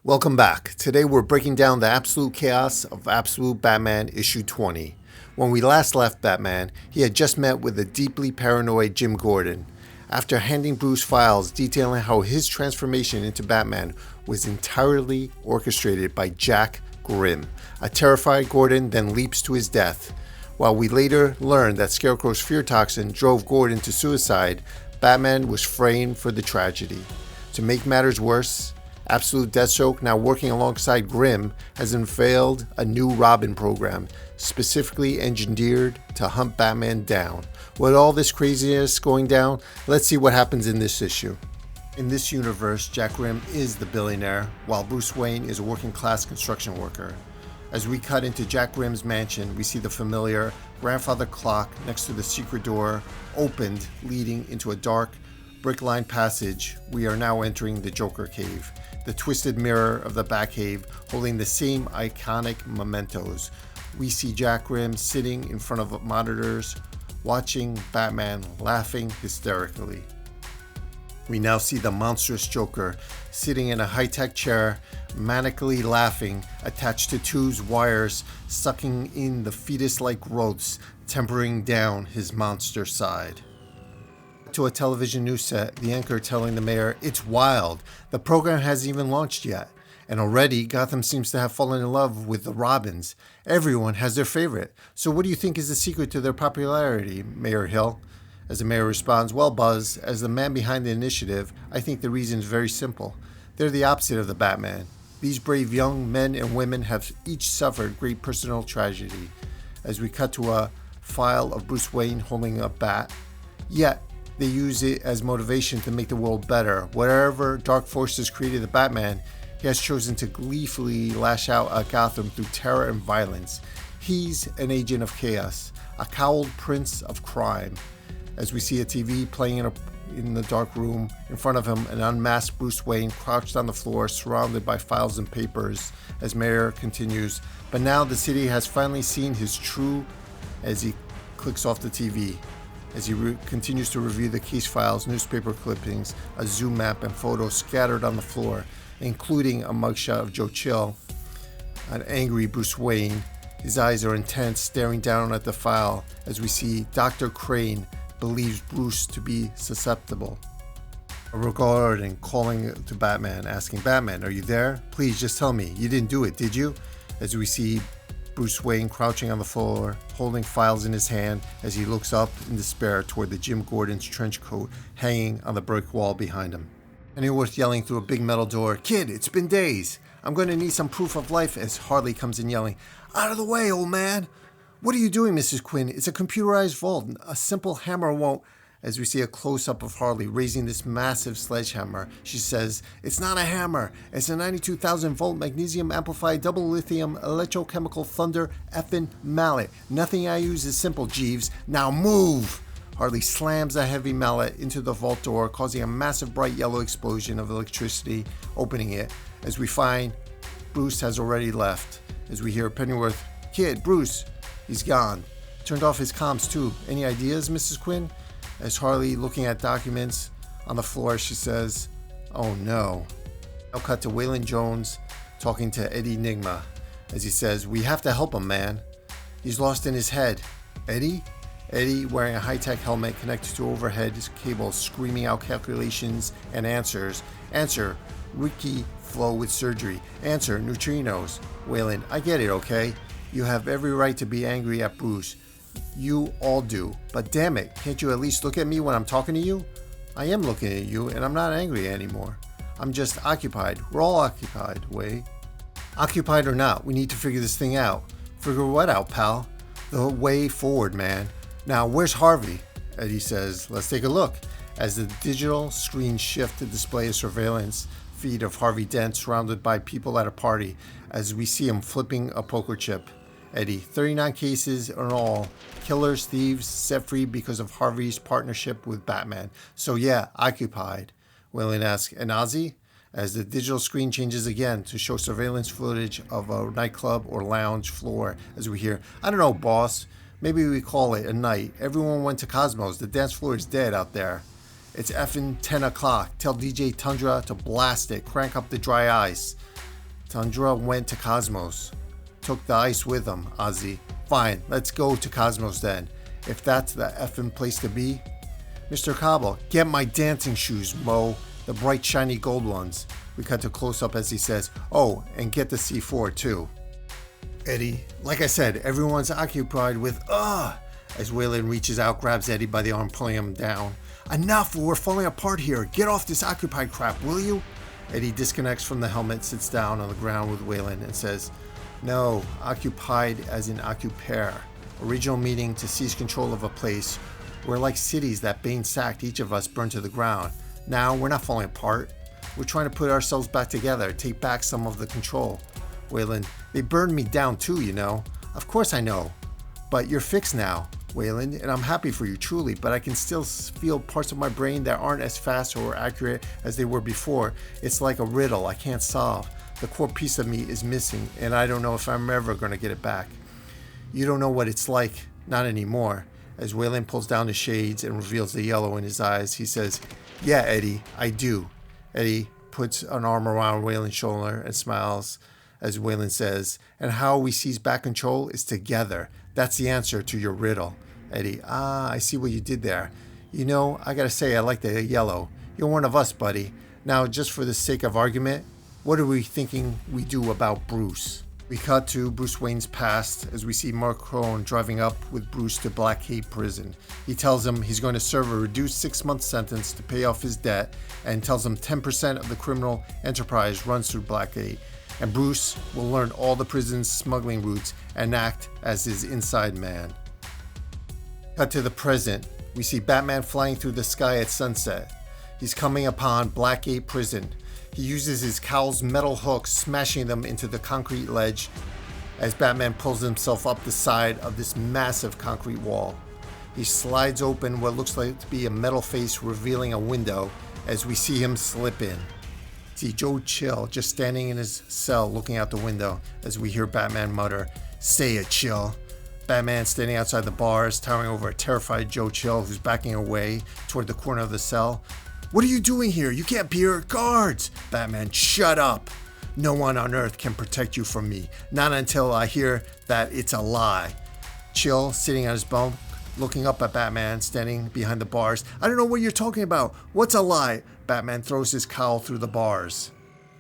Welcome back. Today we're breaking down the absolute chaos of Absolute Batman issue 20. When we last left Batman, he had just met with a deeply paranoid Jim Gordon. After handing Bruce files detailing how his transformation into Batman was entirely orchestrated by Jack Grimm, a terrified Gordon then leaps to his death. While we later learned that Scarecrow's fear toxin drove Gordon to suicide, Batman was framed for the tragedy. To make matters worse, Absolute Deathstroke, now working alongside Grimm, has unveiled a new Robin program, specifically engineered to hunt Batman down. With all this craziness going down, let's see what happens in this issue. In this universe, Jack Grimm is the billionaire, while Bruce Wayne is a working-class construction worker. As we cut into Jack Grimm's mansion, we see the familiar grandfather clock next to the secret door opened, leading into a dark, brick-lined passage. We are now entering the Joker cave, the twisted mirror of the Batcave holding the same iconic mementos. We see Jack Grimm sitting in front of monitors, watching Batman laughing hysterically. We now see the monstrous Joker sitting in a high-tech chair, manically laughing, attached to two wires, sucking in the fetus-like growths, tempering down his monster side. To a television news set, the anchor telling the mayor, "It's wild. The program hasn't even launched yet. And already, Gotham seems to have fallen in love with the Robins. Everyone has their favorite. So what do you think is the secret to their popularity, Mayor Hill?" As the mayor responds, "Well, Buzz, as the man behind the initiative, I think the reason is very simple. They're the opposite of the Batman. These brave young men and women have each suffered great personal tragedy." As we cut to a file of Bruce Wayne holding a bat, yet they use it as motivation to make the world better. Whatever dark forces created the Batman, he has chosen to gleefully lash out at Gotham through terror and violence. He's an agent of chaos, a cowled prince of crime. As we see a TV playing in the dark room, in front of him, an unmasked Bruce Wayne crouched on the floor, surrounded by files and papers. As Mayor continues, "But now the city has finally seen his true," as he clicks off the TV. As he continues to review the case files, newspaper clippings, a zoom map, and photos scattered on the floor, including a mugshot of Joe Chill, an angry Bruce Wayne. His eyes are intense, staring down at the file, as we see Dr. Crane believes Bruce to be susceptible. A Gordon calling to Batman, asking, "Batman, are you there? Please just tell me, you didn't do it, did you?" As we see Bruce Wayne crouching on the floor, holding files in his hand as he looks up in despair toward the Jim Gordon's trench coat hanging on the brick wall behind him. Pennyworth yelling through a big metal door, "Kid, it's been days. I'm going to need some proof of life," as Harley comes in yelling, "Out of the way, old man!" "What are you doing, Mrs. Quinn? It's a computerized vault. A simple hammer won't..." As we see a close-up of Harley raising this massive sledgehammer, she says, "It's not a hammer. It's a 92,000-volt magnesium-amplified double lithium electrochemical thunder effing mallet. Nothing I use is simple, Jeeves. Now move!" Harley slams a heavy mallet into the vault door, causing a massive bright yellow explosion of electricity, opening it. As we find Bruce has already left. As we hear Pennyworth, "Kid, Bruce." He's gone. Turned off his comms too. "Any ideas, Mrs. Quinn?" As Harley, looking at documents on the floor, she says, "Oh no." Now cut to Waylon Jones talking to Eddie Nigma as he says, "We have to help him, man. He's lost in his head." "Eddie?" Eddie, wearing a high-tech helmet connected to overhead cables, screaming out calculations and answers. "Answer, Ricky flow with surgery. Answer, neutrinos." Waylon, "I get it, okay? You have every right to be angry at Bruce. You all do. But damn it, can't you at least look at me when I'm talking to you?" "I am looking at you, and I'm not angry anymore. I'm just occupied. We're all occupied, Way." "Occupied or not, we need to figure this thing out." "Figure what out, pal?" "The way forward, man. Now, where's Harvey?" Eddie says, "Let's take a look." As the digital screen shifts to display a surveillance feed of Harvey Dent surrounded by people at a party, as we see him flipping a poker chip. Eddie, 39 cases in all. Killers, thieves, set free because of Harvey's partnership with Batman. So yeah, occupied. Waylon asks, "And Ozzy?" As the digital screen changes again to show surveillance footage of a nightclub or lounge floor, as we hear, "I don't know, boss. Maybe we call it a night. Everyone went to Cosmos. The dance floor is dead out there. It's effing 10 o'clock. Tell DJ Tundra to blast it. Crank up the dry ice." Tundra went to Cosmos. Took the ice with him, Ozzy. Fine, let's go to Cosmos then, if that's the effing place to be. Mr. Cobble, get my dancing shoes, Mo. The bright shiny gold ones. We cut to close-up as he says, oh, and get the C4 too. Eddie, like I said, everyone's occupied with, as Waylon reaches out, grabs Eddie by the arm, pulling him down. Enough, we're falling apart here. Get off this occupied crap, will you? Eddie disconnects from the helmet, sits down on the ground with Waylon and says, no, occupied as in occupare. Original meaning to seize control of a place. We're like cities that Bane sacked, each of us burned to the ground. Now, we're not falling apart. We're trying to put ourselves back together, take back some of the control. Waylon, they burned me down too, you know. Of course I know. But you're fixed now, Waylon, and I'm happy for you, truly, but I can still feel parts of my brain that aren't as fast or accurate as they were before. It's like a riddle I can't solve. The core piece of me is missing, and I don't know if I'm ever going to get it back. You don't know what it's like, not anymore. As Waylon pulls down the shades and reveals the yellow in his eyes, he says, yeah, Eddie, I do. Eddie puts an arm around Waylon's shoulder and smiles as Waylon says, and how we seize back control is together. That's the answer to your riddle. Eddie, I see what you did there. You know, I gotta say, I like the yellow. You're one of us, buddy. Now, just for the sake of argument, what are we thinking we do about Bruce? We cut to Bruce Wayne's past as we see Mark Crone driving up with Bruce to Blackgate prison. He tells him he's going to serve a reduced 6-month sentence to pay off his debt and tells him 10% of the criminal enterprise runs through Blackgate. And Bruce will learn all the prison's smuggling routes and act as his inside man. Cut to the present. We see Batman flying through the sky at sunset. He's coming upon Blackgate prison. He uses his cowl's metal hooks, smashing them into the concrete ledge as Batman pulls himself up the side of this massive concrete wall. He slides open what looks like to be a metal face, revealing a window as we see him slip in. See Joe Chill just standing in his cell looking out the window as we hear Batman mutter, "Say it, Chill." Batman standing outside the bars, towering over a terrified Joe Chill who's backing away toward the corner of the cell. "What are you doing here? You can't be here. Guards!" Batman, "Shut up. No one on earth can protect you from me. Not until I hear that it's a lie." Chill, sitting on his bunk, looking up at Batman, standing behind the bars. "I don't know what you're talking about. What's a lie?" Batman throws his cowl through the bars.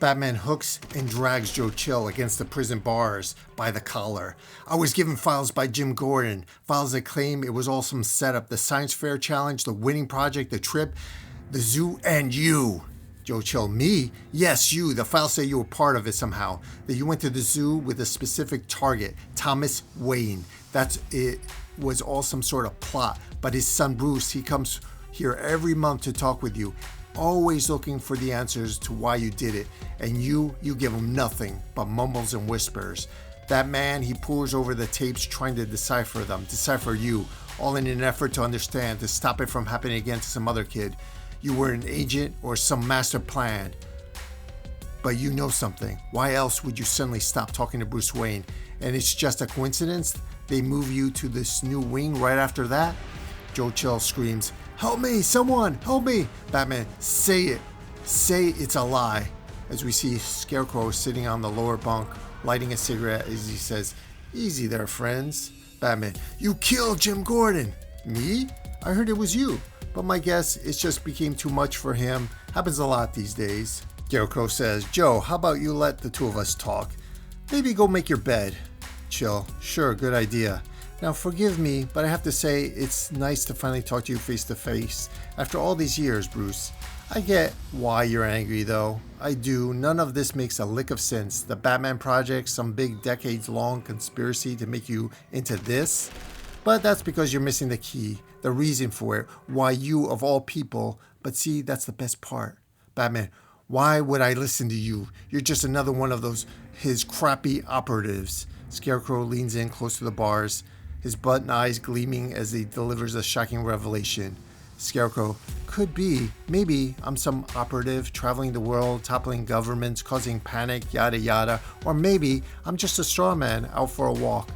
Batman hooks and drags Joe Chill against the prison bars by the collar. "I was given files by Jim Gordon. Files that claim it was all some setup. The science fair challenge, the winning project, the trip, the zoo, and you." Joe Chill, "Me? Yes, you. The files say you were part of it somehow. That you went to the zoo with a specific target, Thomas Wayne. That's it. Was all some sort of plot. But his son Bruce, he comes here every month to talk with you. Always looking for the answers to why you did it. And you give him nothing but mumbles and whispers. That man, he pores over the tapes trying to decipher them, decipher you, all in an effort to understand, to stop it from happening again to some other kid. You were an agent or some master plan. But you know something. Why else would you suddenly stop talking to Bruce Wayne? And it's just a coincidence they move you to this new wing right after that?" Joe Chill screams, "Help me, someone, help me!" Batman, "Say it. Say it's a lie." As we see Scarecrow sitting on the lower bunk, lighting a cigarette as he says, "Easy there, friends." Batman, "You killed Jim Gordon." "Me? I heard it was you. But my guess, it just became too much for him. Happens a lot these days." Scarecrow says, "Joe, how about you let the two of us talk? Maybe go make your bed." Chill, "Sure, good idea. Now forgive me, but I have to say it's nice to finally talk to you face to face. After all these years, Bruce. I get why you're angry though. I do. None of this makes a lick of sense. The Batman Project, some big decades-long conspiracy to make you into this? But that's because you're missing the key, the reason for it, why you of all people. But see, that's the best part. Batman, why would I listen to you? You're just another one of his crappy operatives." Scarecrow leans in close to the bars, his button eyes gleaming as he delivers a shocking revelation. Scarecrow, "Could be. Maybe I'm some operative traveling the world, toppling governments, causing panic, yada yada. Or maybe I'm just a straw man out for a walk.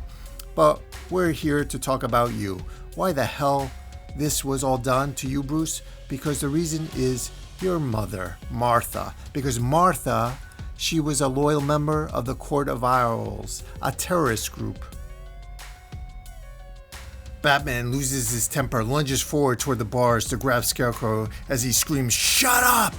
But we're here to talk about you. Why the hell this was all done to you, Bruce? Because the reason is your mother, Martha. Because Martha, She was a loyal member of the Court of Owls, a terrorist group. Batman loses his temper, lunges forward toward the bars to grab Scarecrow as he screams, "Shut up!"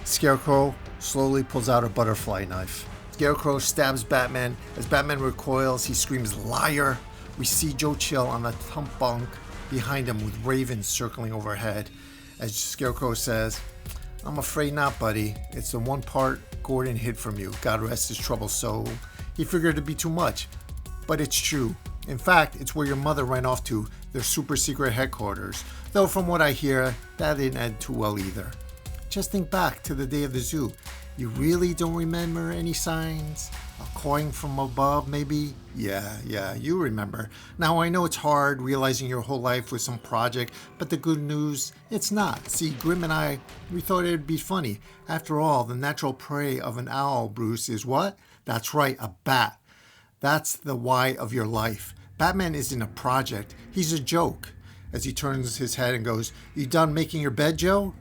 Scarecrow slowly pulls out a butterfly knife. Scarecrow stabs Batman. As Batman recoils, he screams, "Liar!" We see Joe Chill on the tump bunk behind him with ravens circling overhead. As Scarecrow says, "I'm afraid not, buddy. It's the one part Gordon hid from you. God rest his troubled soul. He figured it'd be too much. But it's true. In fact, it's where your mother ran off to, their super secret headquarters. Though from what I hear, that didn't end too well either. Just think back to the day of the zoo. You really don't remember any signs? A coin from above, maybe? Yeah, you remember. Now I know it's hard realizing your whole life was some project, but the good news, it's not. See, Grimm and I, we thought it'd be funny. After all, the natural prey of an owl, Bruce, is what? That's right, a bat. That's the why of your life. Batman isn't a project. He's a joke." As he turns his head and goes, "You done making your bed, Joe?"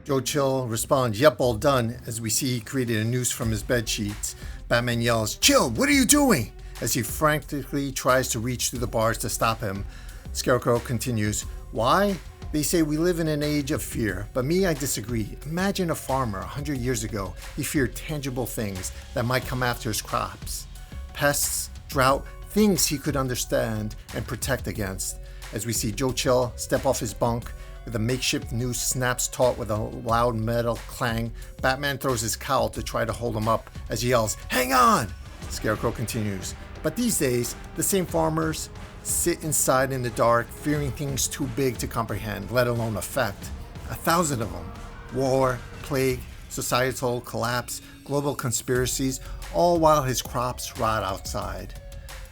Joe Chill responds, "Yep, all done," as we see he created a noose from his bed sheets. Batman yells, "Chill, what are you doing?" As he frantically tries to reach through the bars to stop him. Scarecrow continues, "Why? They say we live in an age of fear, but me, I disagree. Imagine a farmer 100 years ago. He feared tangible things that might come after his crops. Pests, drought, things he could understand and protect against." As we see Joe Chill step off his bunk, with a makeshift noose snaps taut with a loud metal clang. Batman throws his cowl to try to hold him up as he yells, "Hang on!" Scarecrow continues, "But these days, the same farmers sit inside in the dark, fearing things too big to comprehend, let alone affect. 1,000 of them. War, plague, societal collapse, global conspiracies, all while his crops rot outside."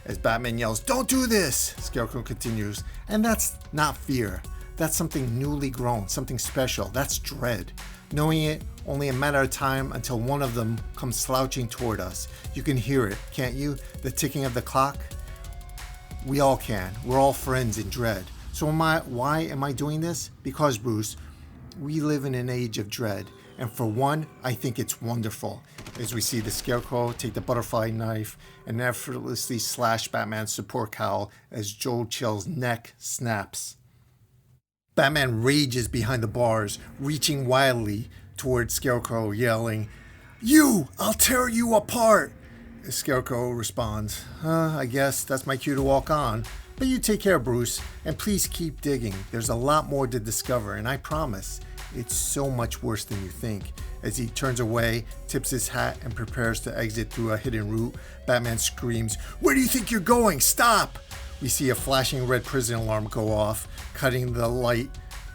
As Batman yells, "Don't do this!" Scarecrow continues, "And that's not fear. That's something newly grown, something special. That's dread. Knowing it, only a matter of time until one of them comes slouching toward us. You can hear it, can't you? The ticking of the clock? We all can. We're all friends in dread. So why am I doing this? Because, Bruce, we live in an age of dread. And for one, I think it's wonderful." As we see the Scarecrow take the butterfly knife and effortlessly slash Batman's support cowl as Joe Chill's neck snaps. Batman rages behind the bars, reaching wildly towards Scarecrow, yelling, "You! I'll tear you apart!" Scarecrow responds, "I guess that's my cue to walk on. But you take care, Bruce, and please keep digging. There's a lot more to discover, and I promise, it's so much worse than you think." As he turns away, tips his hat, and prepares to exit through a hidden route, Batman screams, "Where do you think you're going? Stop!" We see a flashing red prison alarm go off, cutting the light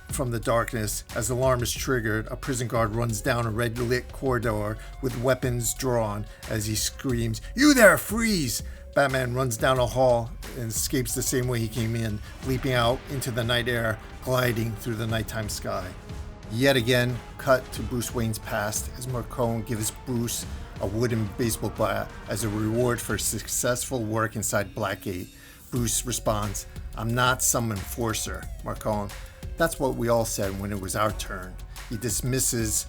from the darkness. As the alarm is triggered, a prison guard runs down a red-lit corridor with weapons drawn. As he screams, "You there, freeze!" Batman runs down a hall and escapes the same way he came in, leaping out into the night air, gliding through the nighttime sky. Yet again, cut to Bruce Wayne's past as Marcone gives Bruce a wooden baseball bat as a reward for successful work inside Blackgate. Bruce responds, "I'm not some enforcer, Marcone. That's what we all said when it was our turn." He dismisses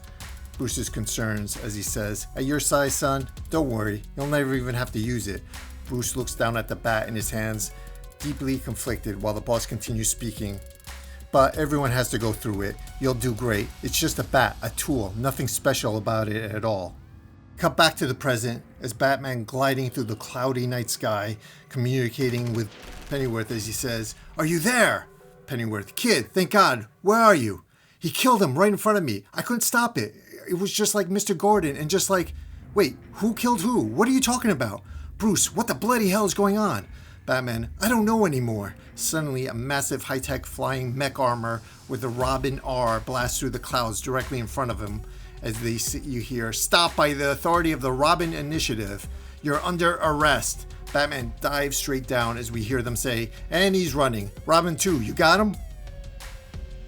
Bruce's concerns as he says, "At your size, son, don't worry, you'll never even have to use it." Bruce looks down at the bat in his hands, deeply conflicted, while the boss continues speaking. "But everyone has to go through it. You'll do great. It's just a bat, a tool, nothing special about it at all." Cut back to the present as Batman gliding through the cloudy night sky, communicating with Pennyworth as he says, "Are you there?" Pennyworth, "Kid, thank God. Where are you?" "He killed him right in front of me. I couldn't stop it. It was just like Mr. Gordon and just like..." "Wait, who killed who? What are you talking about?" "Bruce, what the bloody hell is going on?" Batman, "I don't know anymore." Suddenly, a massive high-tech flying mech armor with the Robin R blasts through the clouds directly in front of him. As you hear, "Stop by the authority of the Robin Initiative. You're under arrest." Batman dives straight down as we hear them say, "And he's running. Robin 2, you got him?"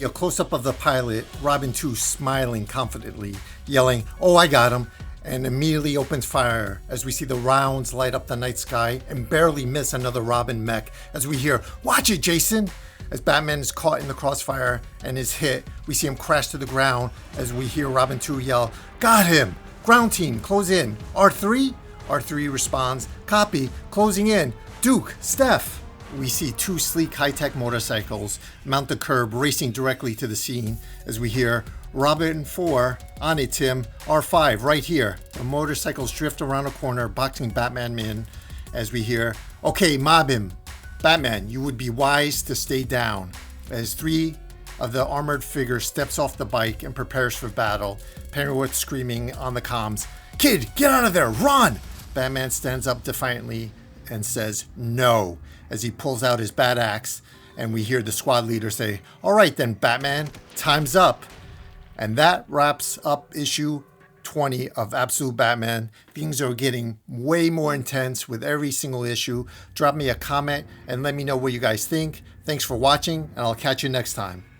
A close-up of the pilot, Robin 2 smiling confidently, yelling, "Oh, I got him," and immediately opens fire as we see the rounds light up the night sky and barely miss another Robin mech as we hear, "Watch it, Jason!" As Batman is caught in the crossfire and is hit, we see him crash to the ground as we hear Robin 2 yell, "Got him!" Ground team, close in. R3? R3 responds, copy, closing in. Duke, Steph. We see two sleek high-tech motorcycles mount the curb, racing directly to the scene as we hear, Robin 4, on it Tim, R5, right here. The motorcycles drift around a corner, boxing Batman in as we hear, okay, mob him. Batman, you would be wise to stay down. As three of the armored figures steps off the bike and prepares for battle, Pennyworth screaming on the comms, kid, get out of there, run! Batman stands up defiantly and says no as he pulls out his bat axe, and we hear the squad leader say, all right then, Batman, time's up. And that wraps up issue 20 of Absolute Batman. Things are getting way more intense with every single issue. Drop me a comment and let me know what you guys think. Thanks for watching, and I'll catch you next time.